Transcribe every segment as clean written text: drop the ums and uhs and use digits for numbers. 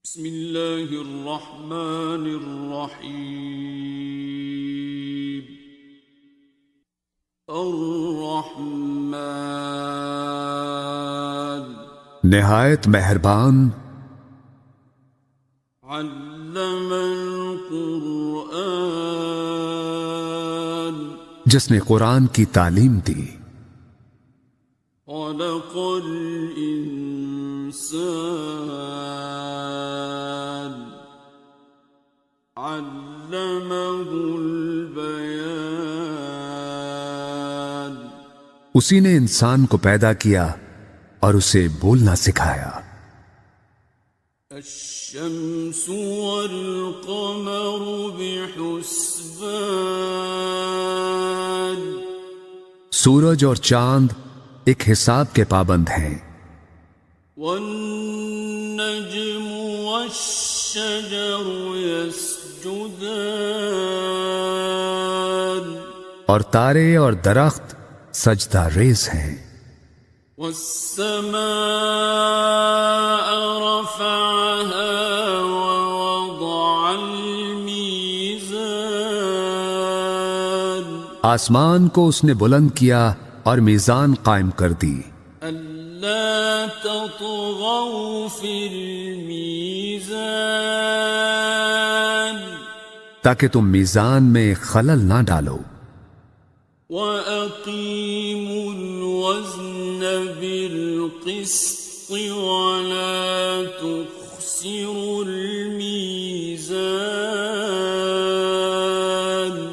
بسم اللہ الرحمن الرحیم الرحمن نہایت مہربان، علم القرآن جس نے قرآن کی تعلیم دی، خلق الانسان علمہ البیان اسی نے انسان کو پیدا کیا اور اسے بولنا سکھایا۔ الشمس والقمر بحسبان سورج اور چاند ایک حساب کے پابند ہیں، والنجم والشجر يسجدان اور تارے اور درخت سجدہ ریز ہیں۔ والسماء رفعها ووضع الميزان آسمان کو اس نے بلند کیا اور میزان قائم کر دی، ألا تطغوا في الميزان تاکہ تم میزان میں خلل نہ ڈالو، وَأَقِيمُوا الْوَزْنَ بِالْقِسْطِ وَلَا تُخْسِرُوا الْمِيزَانَ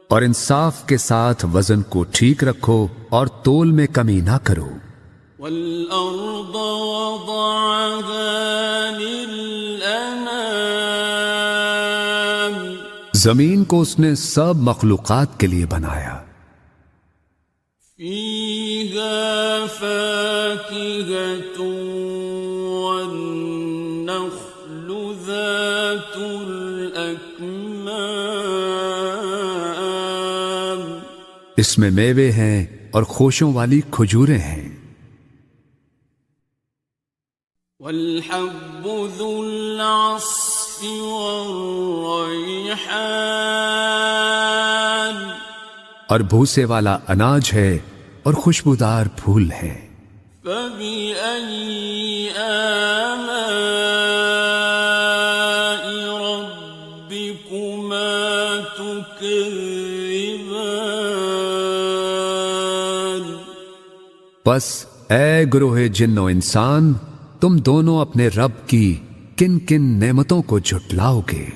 اور انصاف کے ساتھ وزن کو ٹھیک رکھو اور تول میں کمی نہ کرو۔ وَالْأَرْضَ وَضَعَهَا لِلْأَنَامِ زمین کو اس نے سب مخلوقات کے لیے بنایا، فِيهَا فَاكِهَةٌ وَالنَّخْلُ ذَاتُ الْأَكْمَامِ اس میں میوے ہیں اور خوشوں والی کھجوریں ہیں، وَالْحَبُّ ذُو الْعَصْفِ وَالرَّيْحَانِ اور بھوسے والا اناج ہے اور خوشبودار پھول ہیں۔ فَبِأَيِّ آلَاءِ رَبِّكُمَا تُكَذِّبَانِ بس اے گروہ جن و انسان، تم دونوں اپنے رب کی کن کن نعمتوں کو جھٹلاؤ گے۔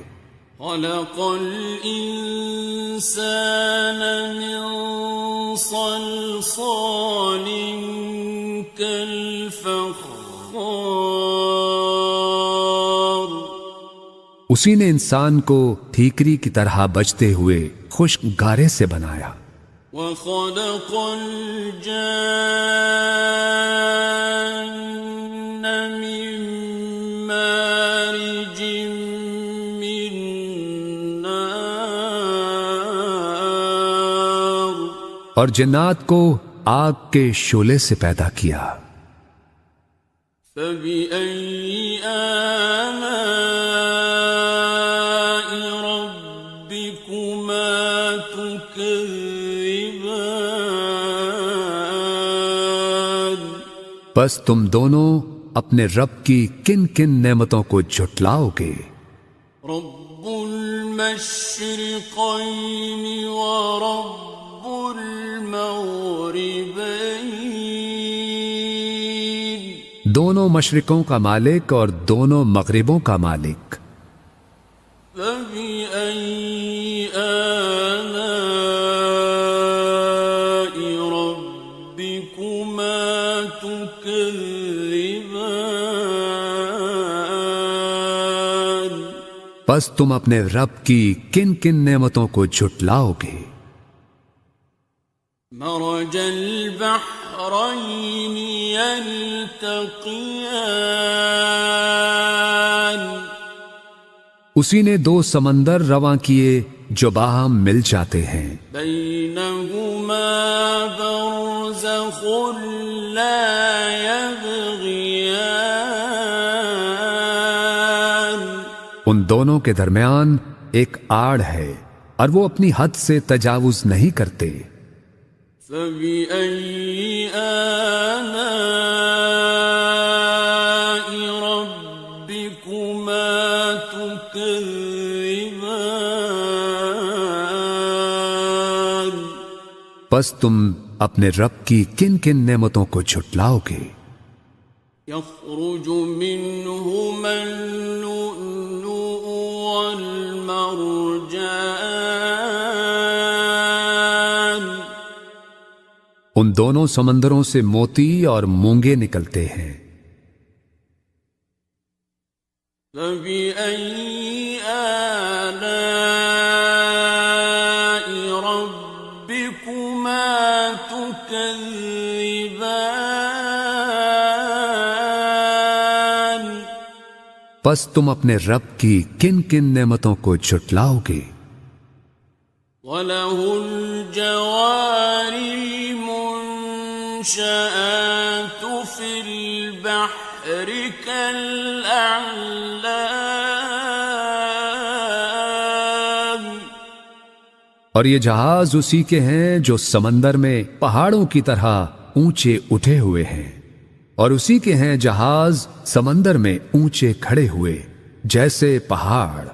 خَلَقَ الْإِنسَانَ مِنْ صَلْصَالٍ كَالْفَخَّارِ اسی نے انسان کو ٹھیکری کی طرح بجتے ہوئے خشک گارے سے بنایا، وَخَلَقَ الْجَانَّ مِن مَّارِجٍ مِّن نَّارٍ اور جنات کو آگ کے شعلے سے پیدا کیا۔ فَبِأَيِّ آلَاءِ رَبِّكُمَا تُكَذِّبَانِ بس تم دونوں اپنے رب کی کن کن نعمتوں کو جھٹلاؤ گے۔ رب المشرقين ورب المغربين دونوں مشرقوں کا مالک اور دونوں مغربوں کا مالک، فبأي آلاء ربكما تكذبان بس تم اپنے رب کی کن کن نعمتوں کو جھٹلاؤ گے۔ مرج البحرين يلتقيان اسی نے دو سمندر رواں کیے جو باہم مل جاتے ہیں، بينهما برزخ لا يبغيان ان دونوں کے درمیان ایک آڑ ہے اور وہ اپنی حد سے تجاوز نہیں کرتے۔ فبأي آلاء ربكما تكذبان؟ پس تم اپنے رب کی کن کن نعمتوں کو جھٹلاؤ گے؟ يخرج منهما اللؤلؤ والمرجان، ان دونوں سمندروں سے موتی اور مونگے نکلتے ہیں۔ فبأي آلاء ربكما تكذبان؟ پس تم اپنے رب کی کن کن نعمتوں کو جھٹلاؤ گے؟ وَلَهُ الْجَوَارِ الْمُنشَآتُ فِي الْبَحْرِ كَالْأَعْلَامِ، اور یہ جہاز اسی کے ہیں جو سمندر میں پہاڑوں کی طرح اونچے اٹھے ہوئے ہیں، اور اسی کے ہیں جہاز سمندر میں اونچے کھڑے ہوئے جیسے پہاڑ۔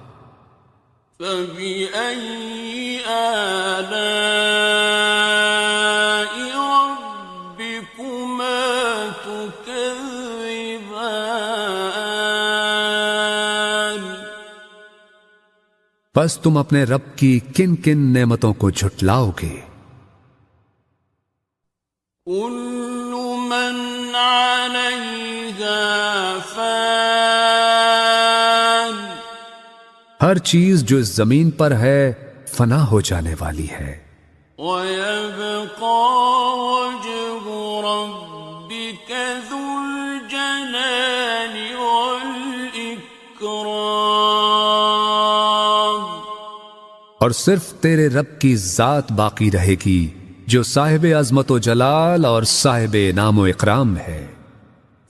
فبأي آلاء ربكما تكذبان؟ پس تم اپنے رب کی کن کن نعمتوں کو جھٹلاؤ گے؟ كل من عليها فان، ہر چیز جو اس زمین پر ہے فنا ہو جانے والی ہے، ويبقى وجه ربك ذو الجلال والإكرام، اور صرف تیرے رب کی ذات باقی رہے گی جو صاحب عظمت و جلال اور صاحب انعام و اکرام ہے۔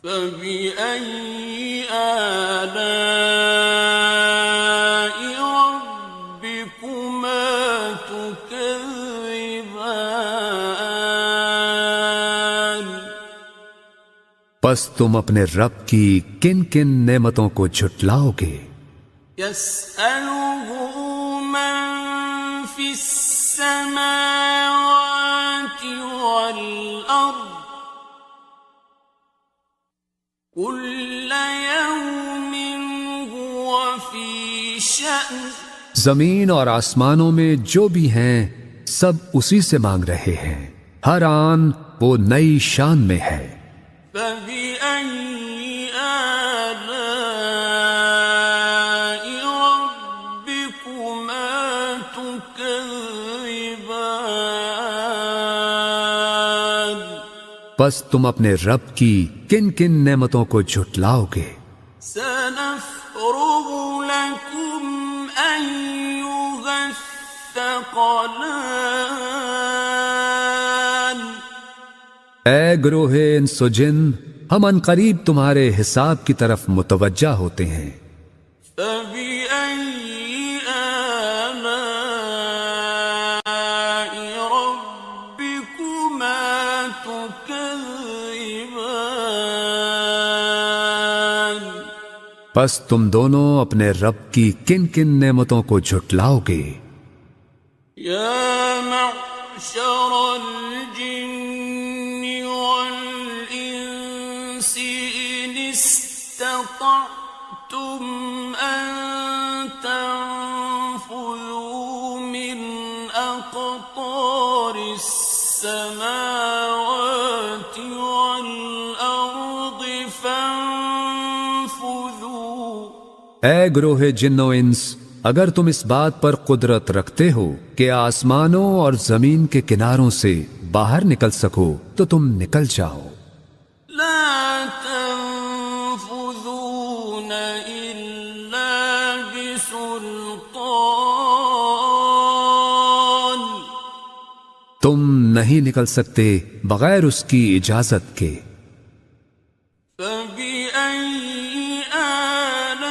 فبأي آلاء ربكما تكذبان؟ پس تم اپنے رب کی کن کن نعمتوں کو جھٹلاؤ گے؟ يسأله من في السماوات والأرض كل يوم هو في شأن، زمین اور آسمانوں میں جو بھی ہیں سب اسی سے مانگ رہے ہیں، ہر آن وہ نئی شان میں ہے۔ فبأي آلاء ربكما تكذبان؟ پس تم اپنے رب کی کن کن نعمتوں کو جھٹلاؤ گے؟ سنفرغ لكم أيها الثقلان، اے گروہ انس و جن، ہم عنقریب تمہارے حساب کی طرف متوجہ ہوتے ہیں۔ فبأي آلاء ربكما تكذبان؟ پس تم دونوں اپنے رب کی کن کن نعمتوں کو جھٹلاؤ گے؟ يا معشر الجن والإنس إن استطعتم أن تنفذوا من أقطار السماوات والأرض فانفذوا۔ اے گروہ جن و انس، اگر تم اس بات پر قدرت رکھتے ہو کہ آسمانوں اور زمین کے کناروں سے باہر نکل سکو تو تم نکل جاؤ۔ لا تنفذون إلا بسلطان، تم نہیں نکل سکتے بغیر اس کی اجازت کے۔ فبأي آلاء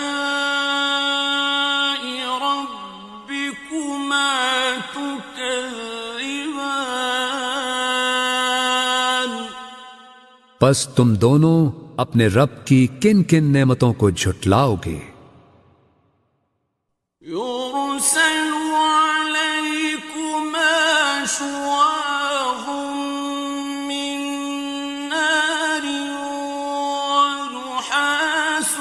پس تم دونوں اپنے رب کی کن کن نعمتوں کو جھٹلاؤ گے؟ يرسل عليكما شواظ من نار ونحاس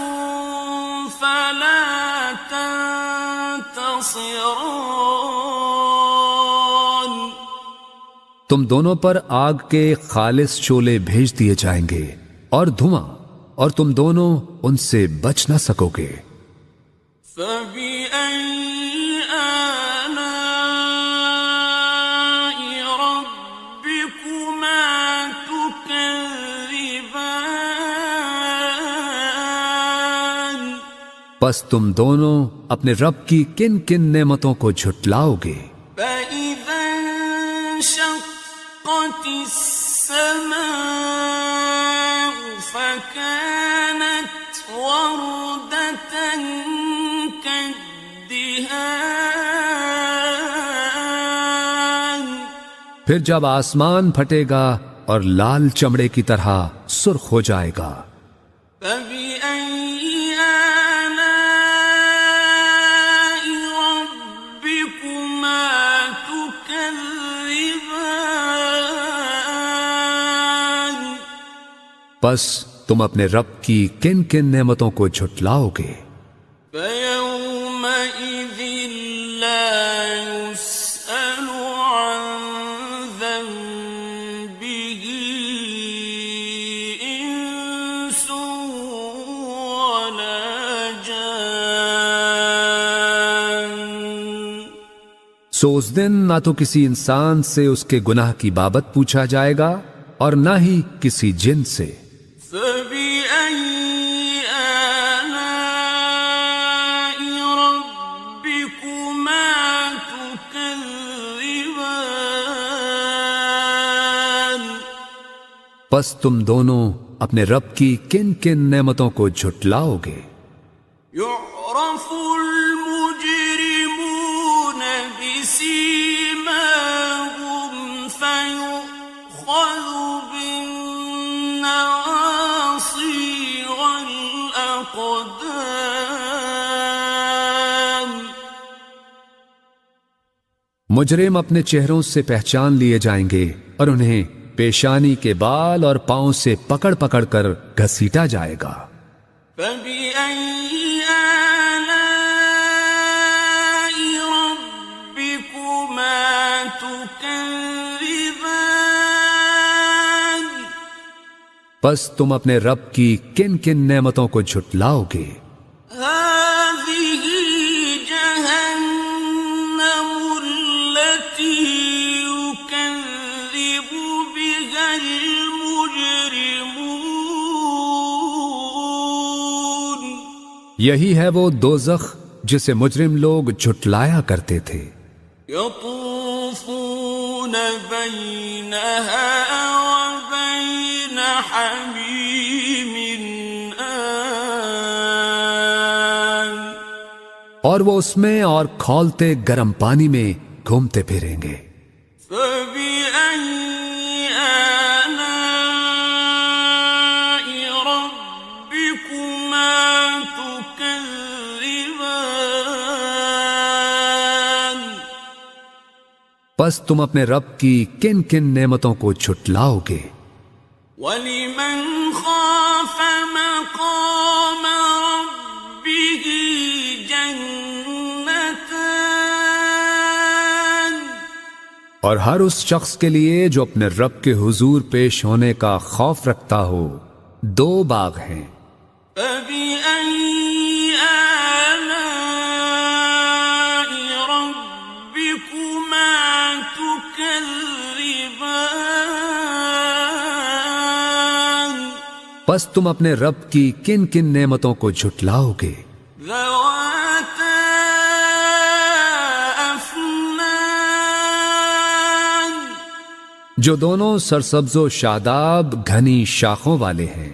فلا تنتصران. تم دونوں پر آگ کے خالص شعلے بھیج دیے جائیں گے اور دھواں، اور تم دونوں ان سے بچ نہ سکو گے. فَبِأَيِّ آلَاءِ رَبِّكُمَا تُكَذِّبَانِ. پس تم دونوں اپنے رب کی کن کن نعمتوں کو جھٹلاؤ گے؟ فَإِذَا انشَقَّتِ السَّمَاءُ فَكَانَتْ وَرْدَةً كَالدِّهَانِ. پھر جب آسمان پھٹے گا اور لال چمڑے کی طرح سرخ ہو جائے گا. فَبِأَيِّ آلَاءِ رَبِّكُمَا تُكَذِّبَانِ. پس تم اپنے رب کی کن کن نعمتوں کو جھٹلاؤ گے؟ فَيَوْمَئِذٍ لَا يُسْأَلُ عَنْ ذَنبِهِ إِنسٌ وَلَا جَانٌ. سو اس دن نہ تو کسی انسان سے اس کے گناہ کی بابت پوچھا جائے گا اور نہ ہی کسی جن سے. فَبِأَيِّ آلَاءِ رَبِّكُمَا تُكَذِّبَانِ. پس تم دونوں اپنے رب کی کن کن نعمتوں کو جھٹلاؤ گے؟ يُعْرَفُ الْمُجْرِمُونَ بِسِيمَاهُمْ فَيُؤْخَذُ بِالنَّوَاصِي وَالْأَقْدَامِ. مجرم اپنے چہروں سے پہچان لیے جائیں گے اور انہیں پیشانی کے بال اور پاؤں سے پکڑ پکڑ کر گھسیٹا جائے گا. فَبِأَيِّ آلَاءِ رَبِّكُمَا تُكَذِّبَانِ. پس تم اپنے رب کی کن کن نعمتوں کو جھٹلاؤ گے؟ هَٰذِهِ جَهَنَّمُ الَّتِي يُكَذِّبُ بِهَا الْمُجْرِمُونَ. یہی ہے وہ دوزخ جسے مجرم لوگ جھٹلایا کرتے تھے. يَطُوفُونَ بَيْنَهَا وَبَيْنَ حَمِيمٍ آنٍ. اور وہ اس میں اور کھولتے گرم پانی میں گھومتے پھریں گے. فَبِأَيِّ آلَاءِ رَبِّكُمَا تُكَذِّبَانِ. پس تم اپنے رب کی کن کن نعمتوں کو جھٹلاؤ گے؟ وَلِمَنْ خَافَ مَقَامَ رَبِّهِ جَنَّتَانِ. اور ہر اس شخص کے لیے جو اپنے رب کے حضور پیش ہونے کا خوف رکھتا ہو 2 باغ ہیں. فَبِأَيِّ آلَاءِ رَبِّكُمَا تُكَذِّبَانِ. پس تم اپنے رب کی کن کن نعمتوں کو جھٹلاؤ گے؟ ذَوَاتَا أَفْنَانٍ. جو دونوں سرسبز و شاداب گھنی شاخوں والے ہیں.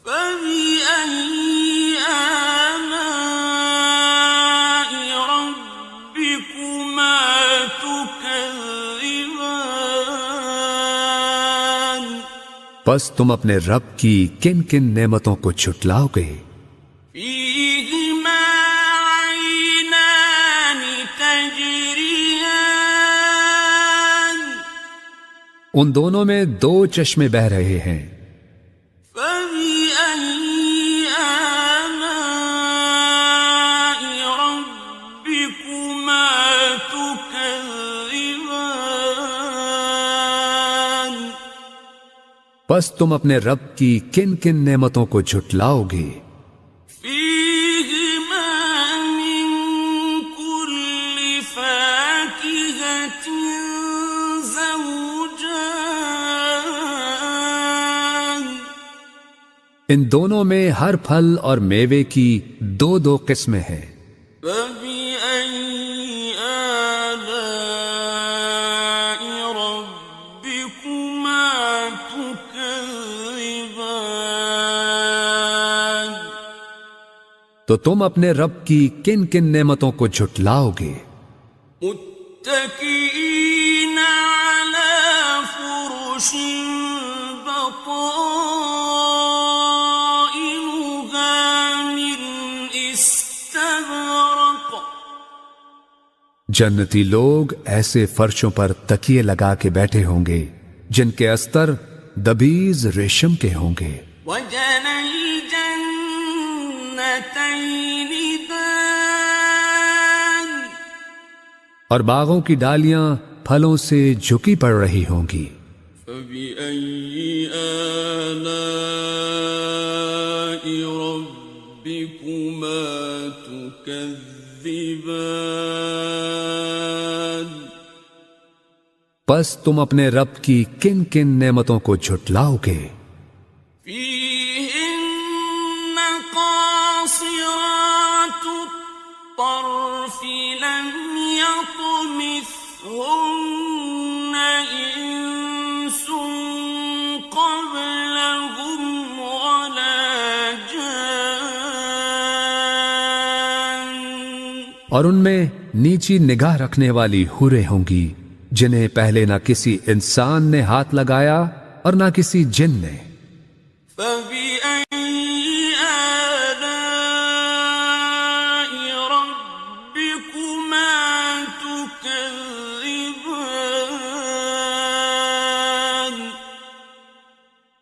فَبِأَيِّ آلَاءِ رَبِّكُمَا تُكَذِّبَانِ. پس تم اپنے رب کی کن کن نعمتوں کو جھٹلاؤ گے؟ فيهما عينان تجريان ان دونوں میں دو چشمے بہہ رہے ہیں، فبأي آلاء ربكما تكذبان پس تم اپنے رب کی کن کن نعمتوں کو جھٹلاؤ گے؟ فيهما من كل فاكهة زوجان ان دونوں میں ہر پھل اور میوے کی دو دو قسمیں ہیں، فبأي آلاء ربكما تكذبان تو تم اپنے رب کی کن کن نعمتوں کو جھٹلاؤ گے؟ متكئين على فرش بطائنها من استبرق جنتی لوگ ایسے فرشوں پر تکیے لگا کے بیٹھے ہوں گے جن کے استر دبیز ریشم کے ہوں گے، وجنى الجنتين دان اور باغوں کی ڈالیاں پھلوں سے جھکی پڑ رہی ہوں گی۔ فبأي آلاء ربكما تكذبان پس تم اپنے رب کی کن کن نعمتوں کو جھٹلاؤ گے؟ فيهن قاصرات الطرف لم يطمثهن إنس قبلهم ولا جان اور ان میں نیچی نگاہ رکھنے والی حوریں ہوں گی جنہیں پہلے نہ کسی انسان نے ہاتھ لگایا اور نہ کسی جن نے۔ فبأي آلاء ربكما تكذبان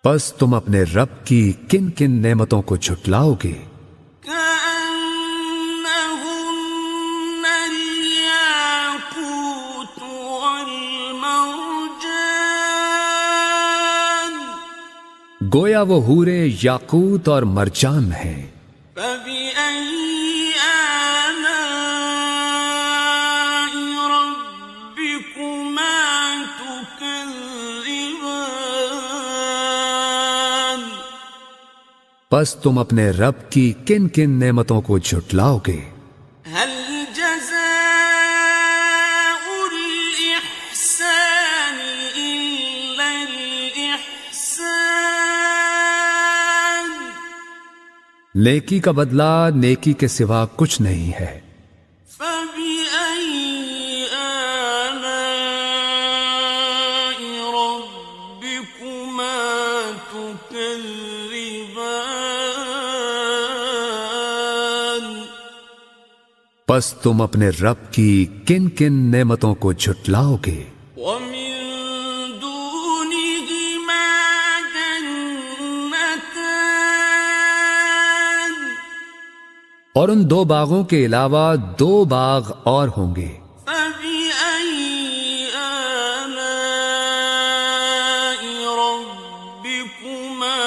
پس تم اپنے رب کی کن کن نعمتوں کو جھٹلاؤ گے؟ كأنهن الياقوت والمرجان گویا وہ حوریں یاقوت اور مرجان ہیں۔ فبأي آلاء ربكما تكذبان پس تم اپنے رب کی کن کن نعمتوں کو جھٹلاؤ گے؟ هل جزاء الإحسان إلا الإحسان نیکی کا بدلہ نیکی کے سوا کچھ نہیں ہے۔ فبأي آلاء ربكما تكذبان پس تم اپنے رب کی کن کن نعمتوں کو جھٹلاؤ گے؟ ومن دونهما جنتان اور ان دو باغوں کے علاوہ دو باغ اور ہوں گے۔ فبأي آلاء ربكما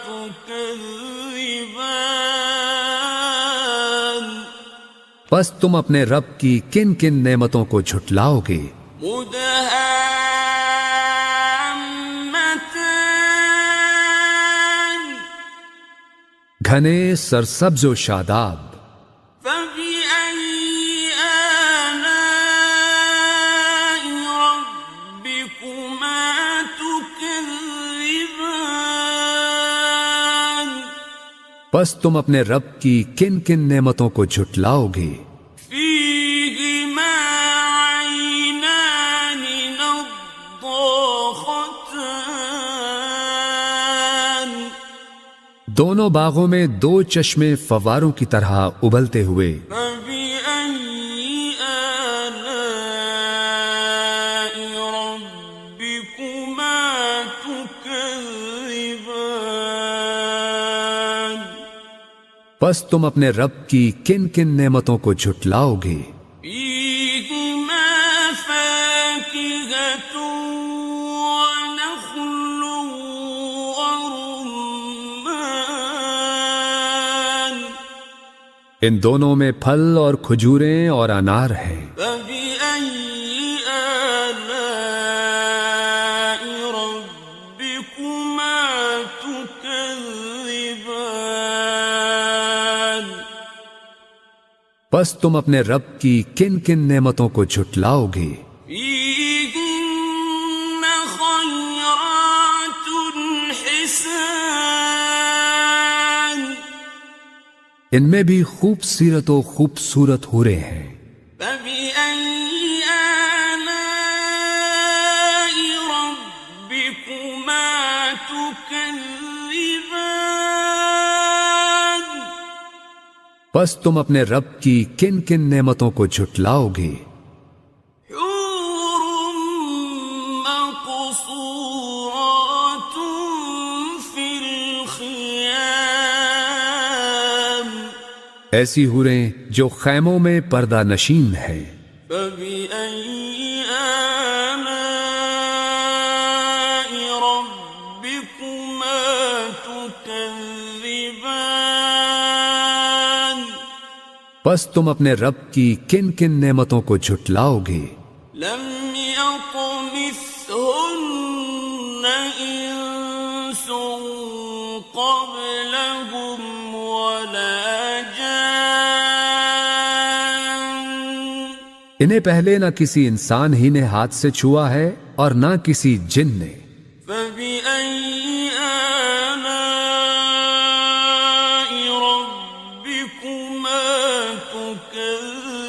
تكذبان پس تم اپنے رب کی کن کن نعمتوں کو جھٹلاؤ گے؟ مدهامتان گھنے سرسبز و شاداب۔ فبأي آلاء ربكما تكذبان پس تم اپنے رب کی کن کن نعمتوں کو جھٹلاؤ گے؟ فيهما عينان دونوں باغوں میں دو چشمے فواروں کی طرح ابلتے ہوئے. فبأي آلاء ربكما تكذبان پس تم اپنے رب کی کن کن نعمتوں کو جھٹلاؤ گے؟ فيهما فاكهة ونخل ورمان ان دونوں میں پھل اور کھجوریں اور انار ہیں. فبأي آلاء ربكما تكذبان پس تم اپنے رب کی کن کن نعمتوں کو جھٹلاؤ گے؟ فيهن خيرات حسان ان میں بھی خوبصورت و خوبصورت حوریں ہیں. فبأي آلاء ربكما تكذبان پس تم اپنے رب کی کن کن نعمتوں کو جھٹلاؤ گے؟ حور مقصورات في الخيام ایسی حوریں جو خیموں میں پردہ نشین ہیں. فبأي آلاء ربكما تكذبان پس تم اپنے رب کی کن کن نعمتوں کو جھٹلاؤ گے؟ لم يطمثهن إنس قبلهم ولا جان انہیں پہلے نہ کسی انسان ہی نے ہاتھ سے چھوا ہے اور نہ کسی جن نے. فبأي آلاء ربكما تكذبان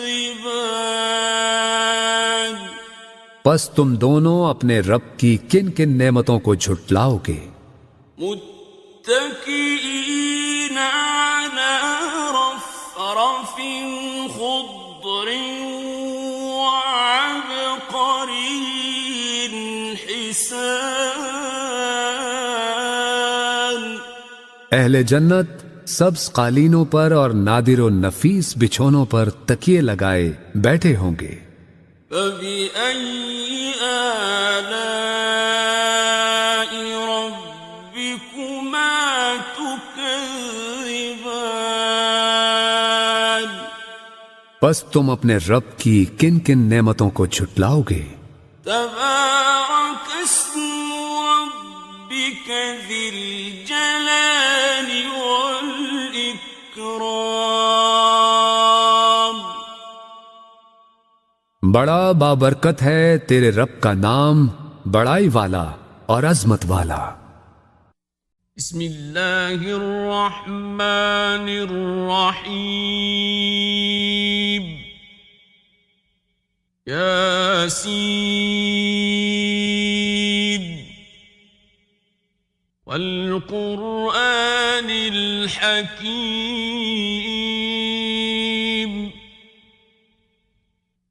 پس تم دونوں اپنے رب کی کن کن نعمتوں کو جھٹلاؤ گے؟ متكئين على رفرف خضر وعبقري حسان اہل جنت سبز قالینوں پر اور نادر و نفیس بچھونوں پر تکیے لگائے بیٹھے ہوں گے. فبأي آلاء ربكما تكذبان پس تم اپنے رب کی کن کن نعمتوں کو جھٹلاؤ گے؟ تبارك اسم ربك ذي الجلال والإكرام بڑا بابرکت ہے تیرے رب کا نام، بڑائی والا اور عظمت والا. بسم اللہ الرحمن الرحیم یاسین والقرآن الحکیم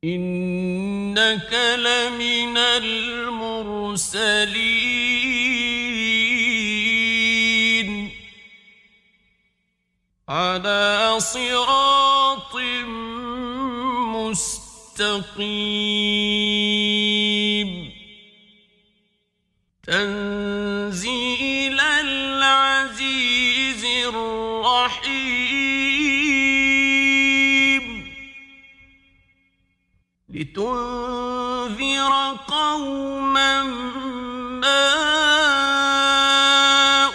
إنك لمن المرسلين على صراط مستقيم تنزيل العزيز الرحيم لتنذر قوما ما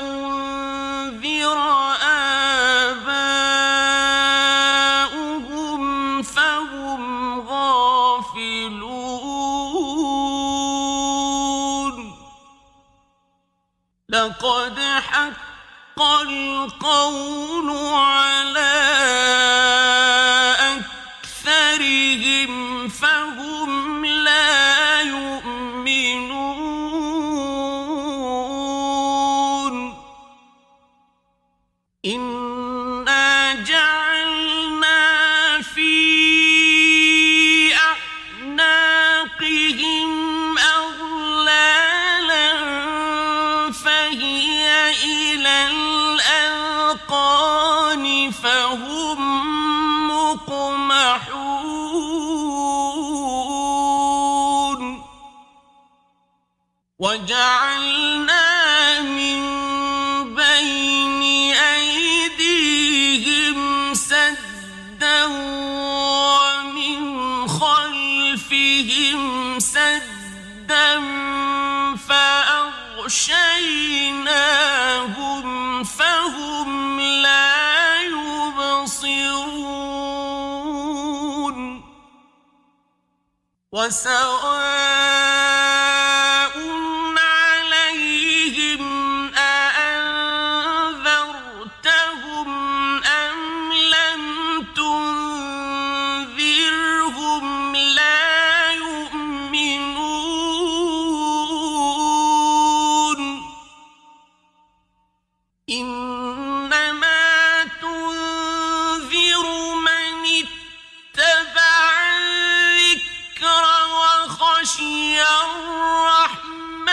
أنذر آباؤهم فهم غافلون لقد حق القول على أكثرهم فهم لا يؤمنون مقمحون وجعلنا من بين أيديهم سدا ومن خلفهم سدا فأغشيناهم فهم لا يبصرون وسواء عليهم أأنذرتهم أم لم تنذرهم لا يؤمنون إنما تنذر من اتبع الذكر وخشي الرحمن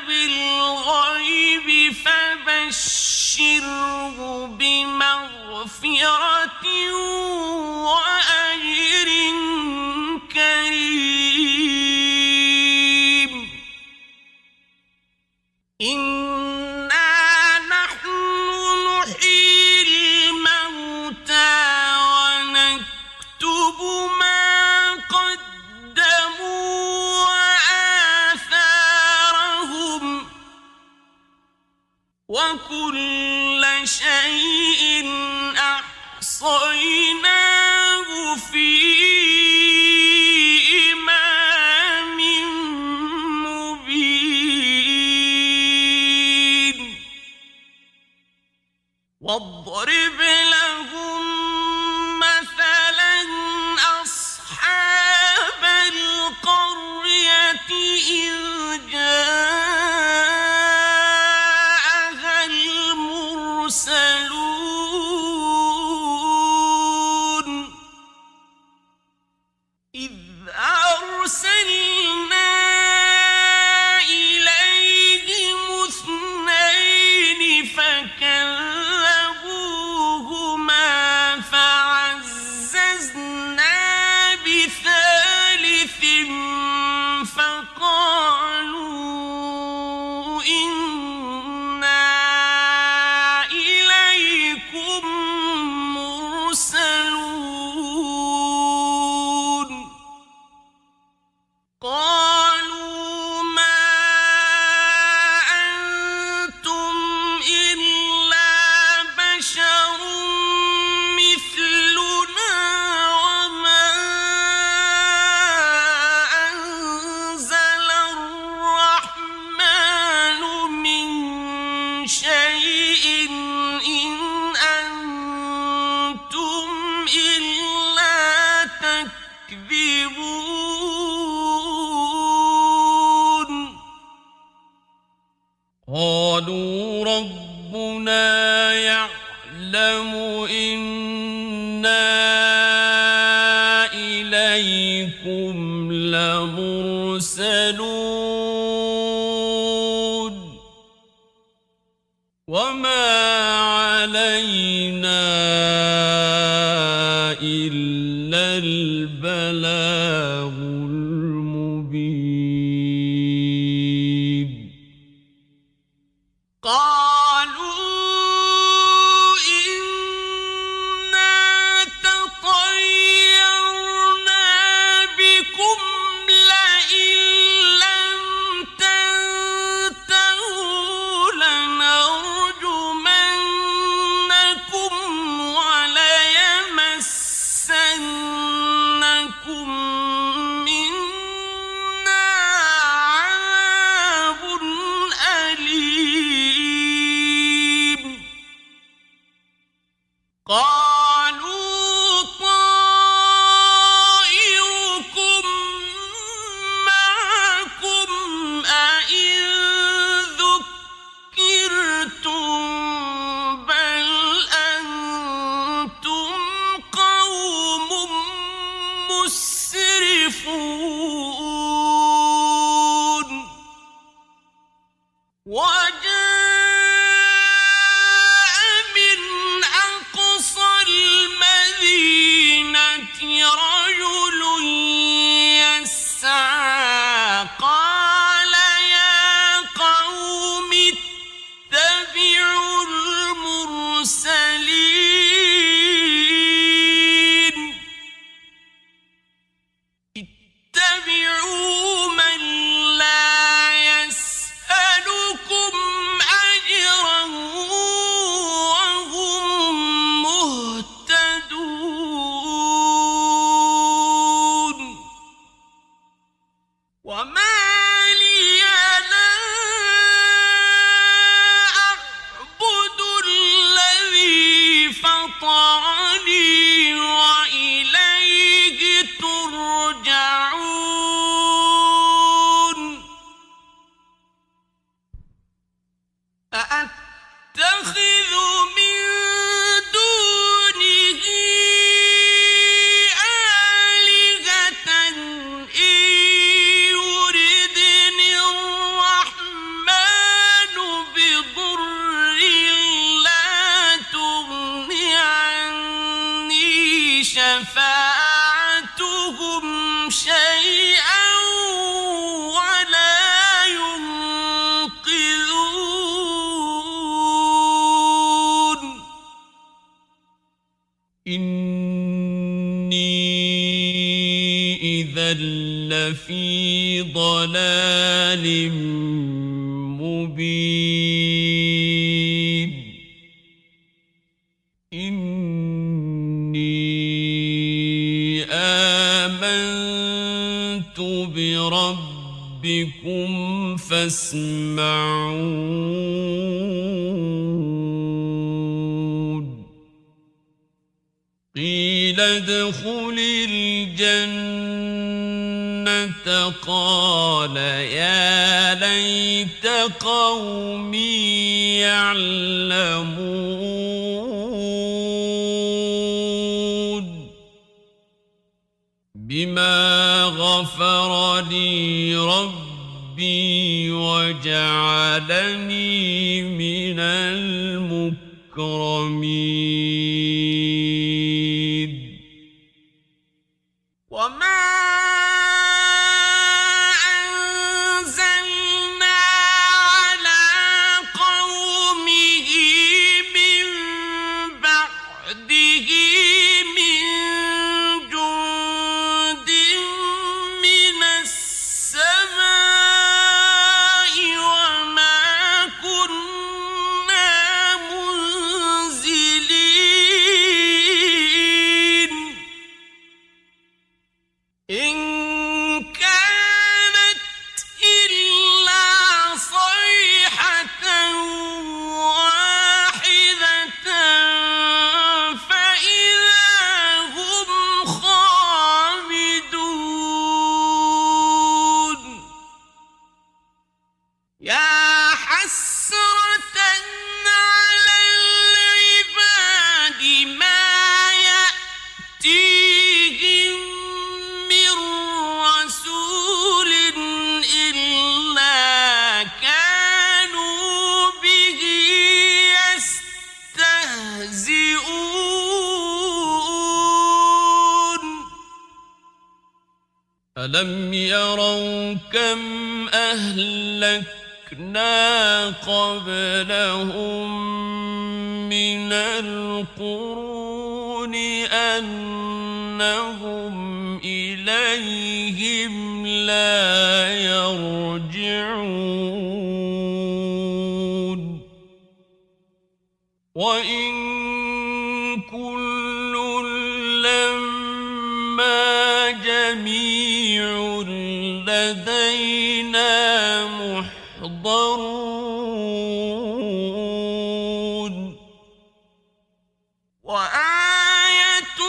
بالغيب فبشره بمغفرة وأجر كريم إنا نحن نحيي الموتى ونكتب ما قدموا وآثارهم وكل شيء أحصيناه في إمام مبين واضرب لهم مثلا أصحاب القرية إذ جاءها المرسلون إذ أرسلنا إليهم اثنين فكذبوهما فعززنا بثالث فقالوا إنا إليكم مرسلون قالوا ما أنتم إلا بشر مثلنا وما أنزل الرحمن من شيء إن أنتم إلا تكذبون قالوا ربنا يعلم إنا إليكم لمرسلون وما علينا إلا البلاغ المبين قالوا إنا تطيرنا بكم لئن لم تنتهوا لنرجمنكم وليمسنكم شفاعتهم شيئا ولا ينقذون إني إذا لفي ضلال مبين إني آمنت بربكم فاسمعون قيل ادخل الجنة قال يا ليت قومي يعلمون بما غفر لي ربي وجعلني من المكرمين وما أنزلنا على قومه من بعده من جند من السماء وما كنا منزلين إن كانت إلا صيحة واحدة فإذا هم خامدون يا حسرة على العباد ما يأتيهم من رسول إلا كانوا به يستهزئون ألم يروا كم أهلكنا قبلهم من القرون أنهم إليهم لا يرجعون وإن كل لما جميع لدينا محضرون وآية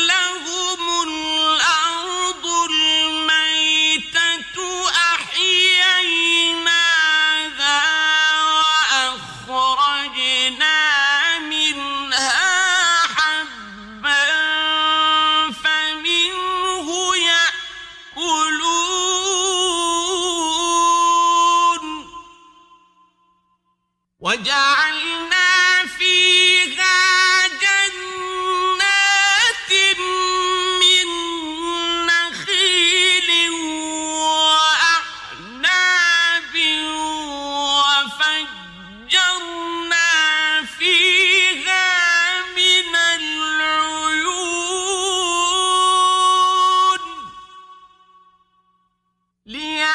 لهم الأرض الميتة أحييناها وأخرجنا منها حبا فمنه يأكلون وجعلنا فيها جنات من نخيل وأعناب وفجرنا فيها من العيون ليأكلوا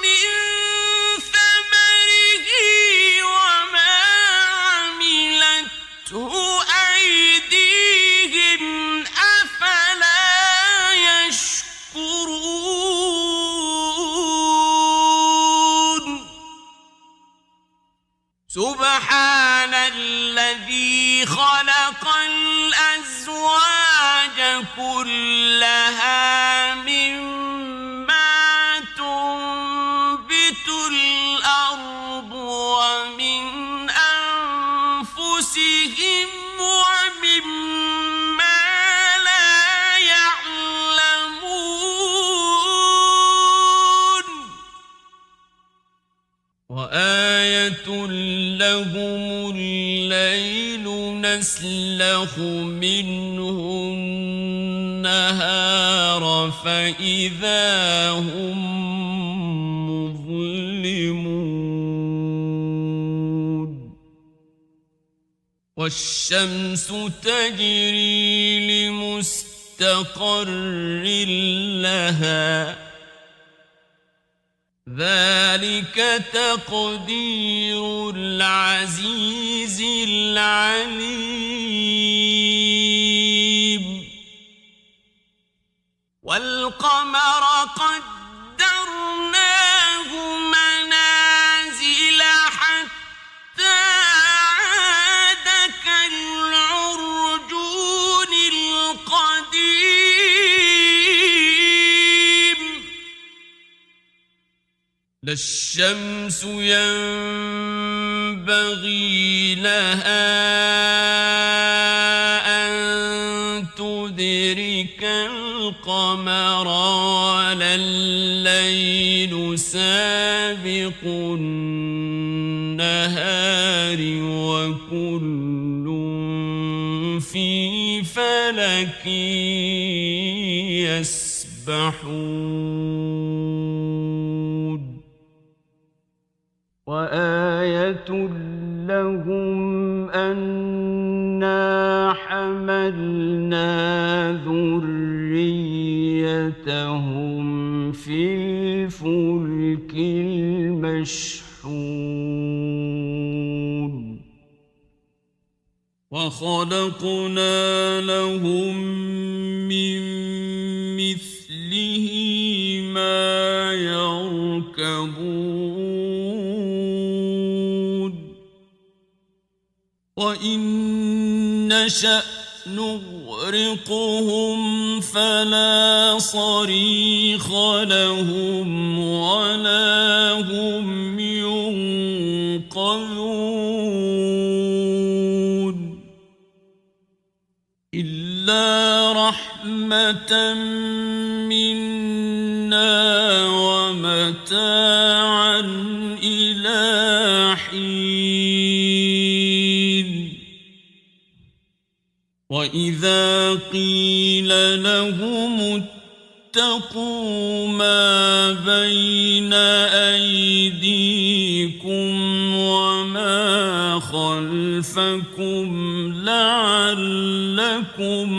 من ثمره وما عملته أيديهم أفلا يشكرون سبحان الذي خلق الأزواج كلها مما تنبت الأرض ومن أنفسهم ومما لا يعلمون وآية لهم الليل تسلخ منه النهار فإذا هم مظلمون والشمس تجري لمستقر لها ذلك تقدير العزيز العليم والقمر قدرناه منازل حتى عاد كالعرجون القديم لا الشمس ينبغي لها أن تدرك القمر ولا الليل سابق النهار وكل في فلك يسبحون وآية لهم أنا حملنا ذريتهم في الفلك المشحون وخلقنا لهم من مثله ما يركبون وإن نشأ نغرقهم فلا صريخ لهم ولا هم ينقذون إلا رحمة منا ومتاعا إلى حين وإذا قيل لهم اتقوا ما بين أيديكم وما خلفكم لعلكم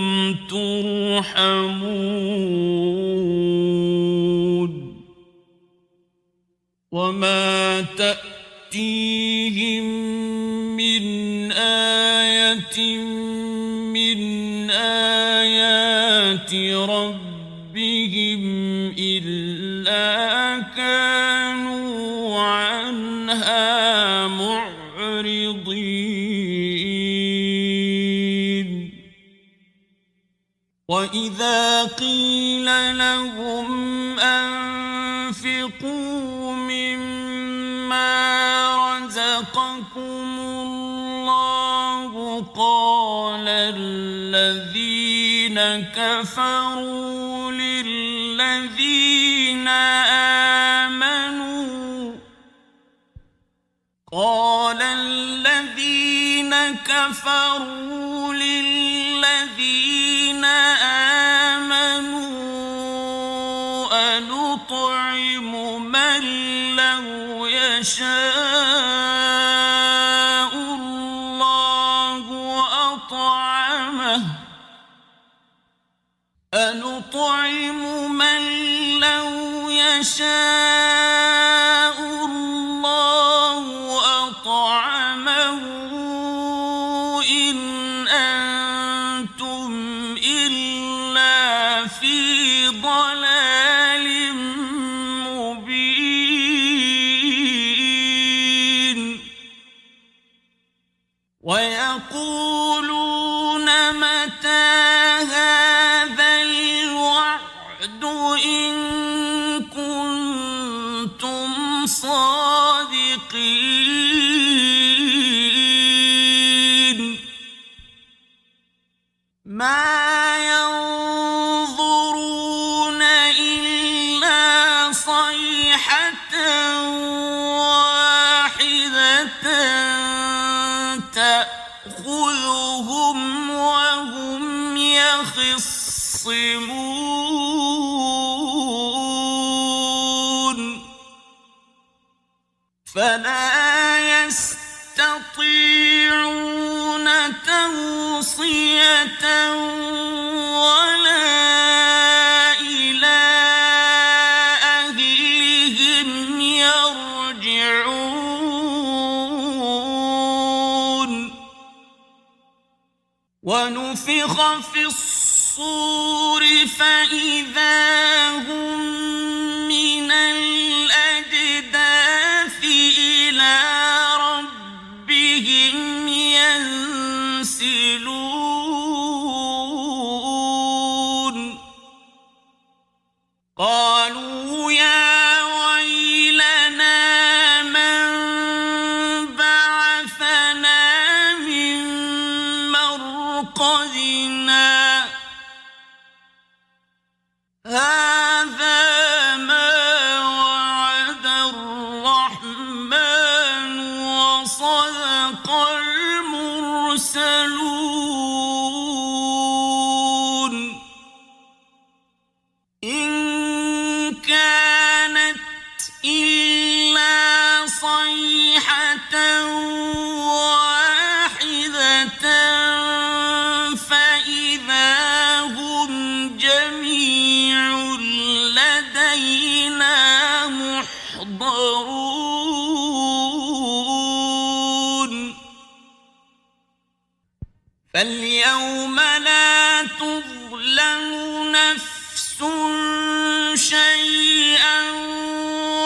ترحمون وما تأتيهم من آية من آيات ربهم إلا كانوا عنها معرضين وإذا قيل لهم أنفقوا مما رزقكم الله قال الذين كفروا للذين آمنوا أنطعم من لو يشاء الله أطعمه أنطعم من لو يشاء الله أطعمه إن أنتم إلا في ضلال مبين ويقولون متى هذا الوعد إن كنتم صادقين ما ينظرون إلا صيحة واحدة تأخذهم يخصمون فلا يستطيعون توصية ولا إلى أهلهم يرجعون ونفخ في الصور فإذا هم من الأجداث إلى ربهم ينسلون قالوا يا ويلنا من بعثنا من مرقدنا هذا ما وعد الرحمن وصدق المرسلون إن كانت إلا صيحة واحدة فإذا هم جميع لدينا محضرون فاليوم لا تظلم نفس شيئا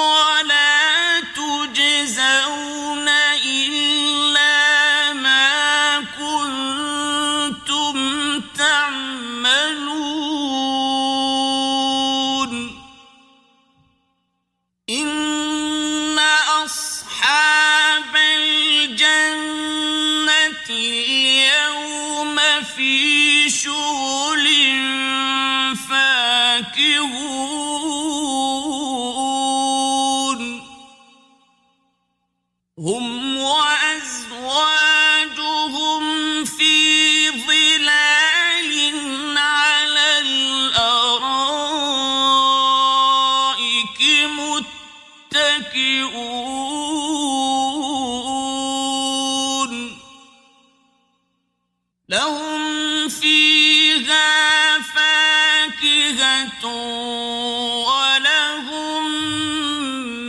ولا تجزون إلا ما كنتم تعملون إن أصحاب الجنة اليوم في شغل فاكهون هم وأزواجهم في ظلال على الأرائك متكئون لهم فيها فاكهة ولهم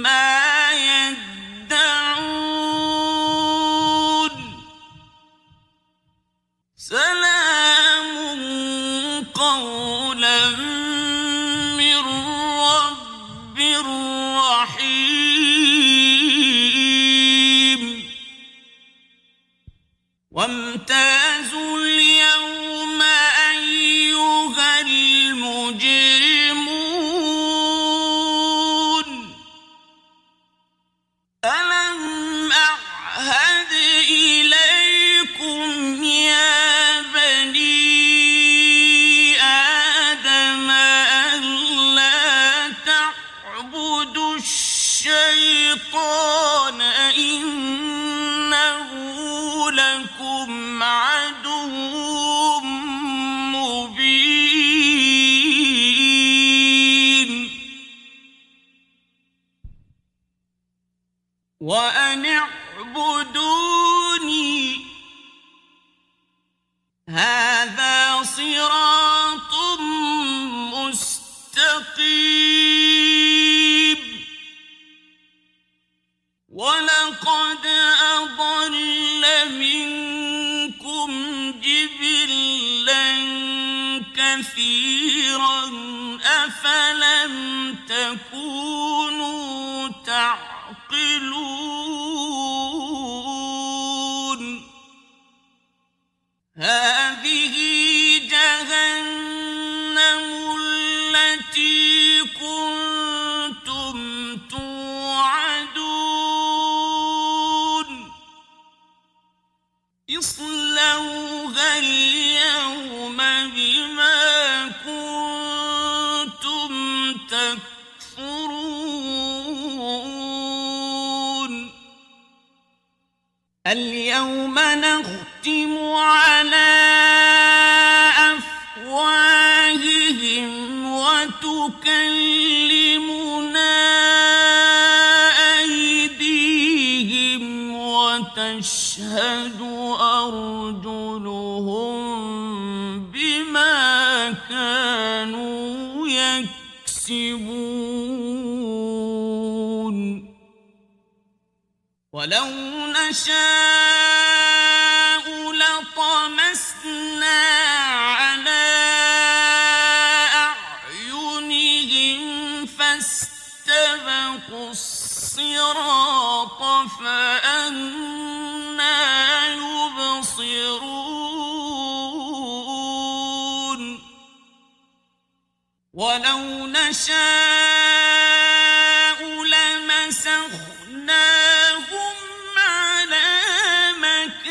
ما يدعون سلام قولا من رب رحيم وامتازوا اليوم أيها المجرمون ألم أعهد إليكم يا بني آدم ألا تعبدوا الشيطان إنه لكم عدو مبين وأن اعبدوني هذا صراط مستقيم ولقد أضل منكم جبلا كثيرا أفلم تكونوا تعقلون هذه جهنم التي كنتم توعدون اصلوها اليوم بما كنتم تكفرون اليوم نختم على أفواههم تكلمنا أيديهم وتشهد أرجلهم بما كانوا يكسبون ولو نشاء لطمسنا على أعينهم فاستبقوا الصراط فأنى يبصرون ولو نشاء لمسخناهم على مكانتهم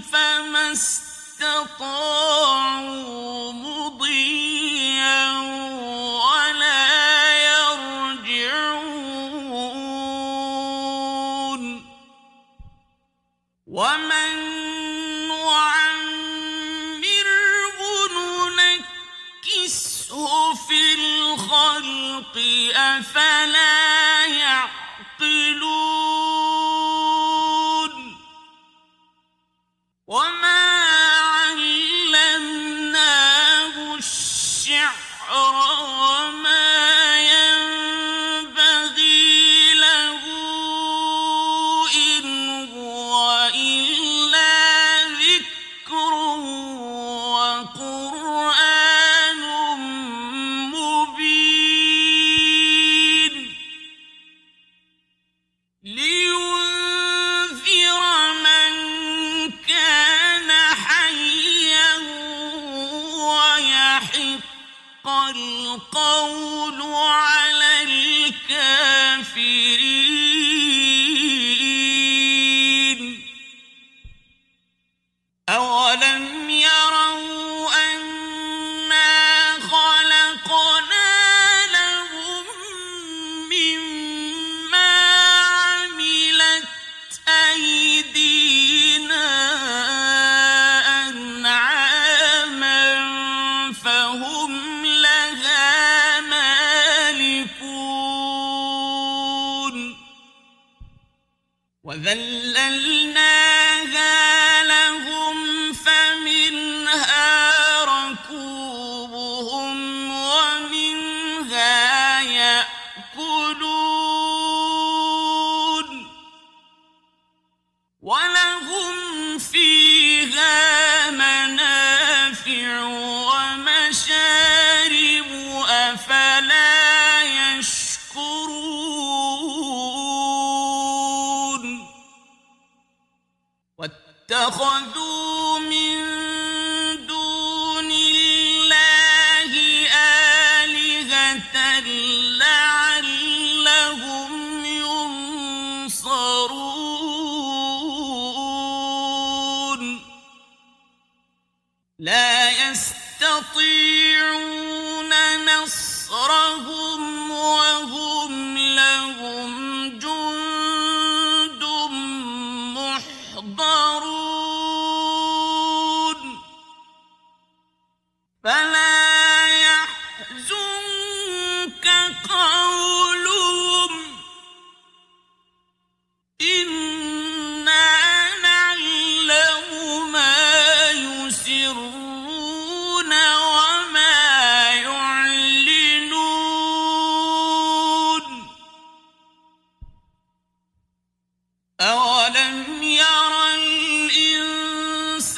فما استطاعوا مضيا ولا يرجعون ومن نعمره ننكسه في الخلق أفلا يعقلون وما علمناه الشعر وما ينبغي له إن هو إلا ذكر وقرآن مبين لينذر من كان حيا ويحق القول على الكافرين أولم يروا أنا خلقنا لهم مما عملت أيدينا أنعاما فهم لها مالكون وذللناها لهم فمنها ركوبهم ومنها يأكلون ولهم فيها منافع ومشارب أفلا يشكرون واتخذوا من دون الله آلهة لعلهم ينصرون لا يستطيعون نصرهم وهم لهم جند محضرون فلا يحزنك قولهم إنا نعلم ما يسرون وما يعلنون أولم ير الإنسان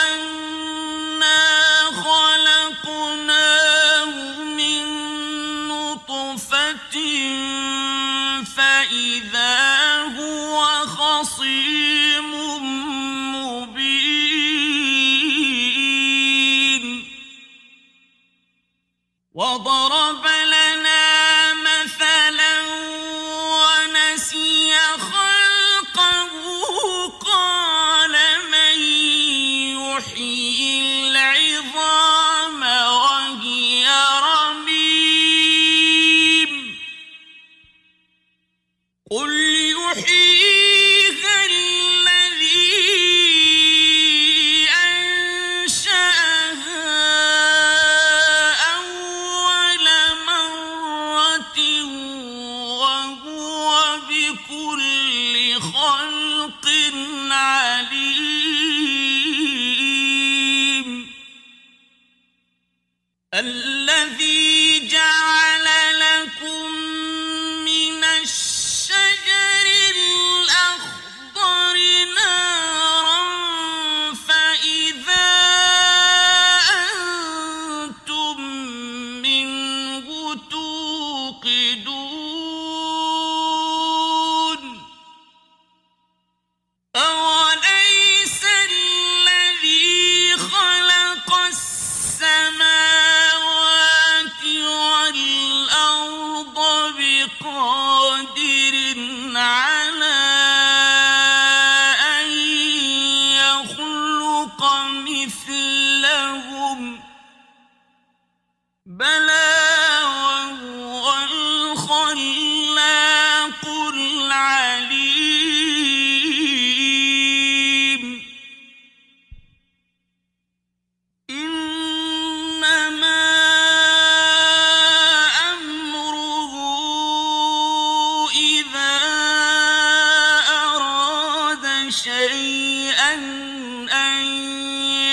أنا الذي جعل لكم من الشجر الأخضر نارا فإذا أنتم منه توقدون أوليس الذي خلق السماوات والأرض بقادر على أن يخلق مثلهم بلى وهو الخلاق العليم إنما أمره إذا أراد شيئا أن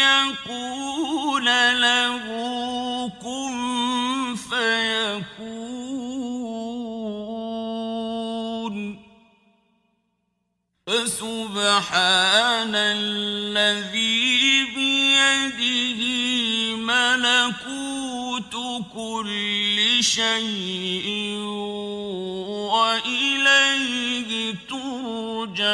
يقول له كن فيكون فسبحان الذي بيده ملكوت كل شيء وإليه ترجعون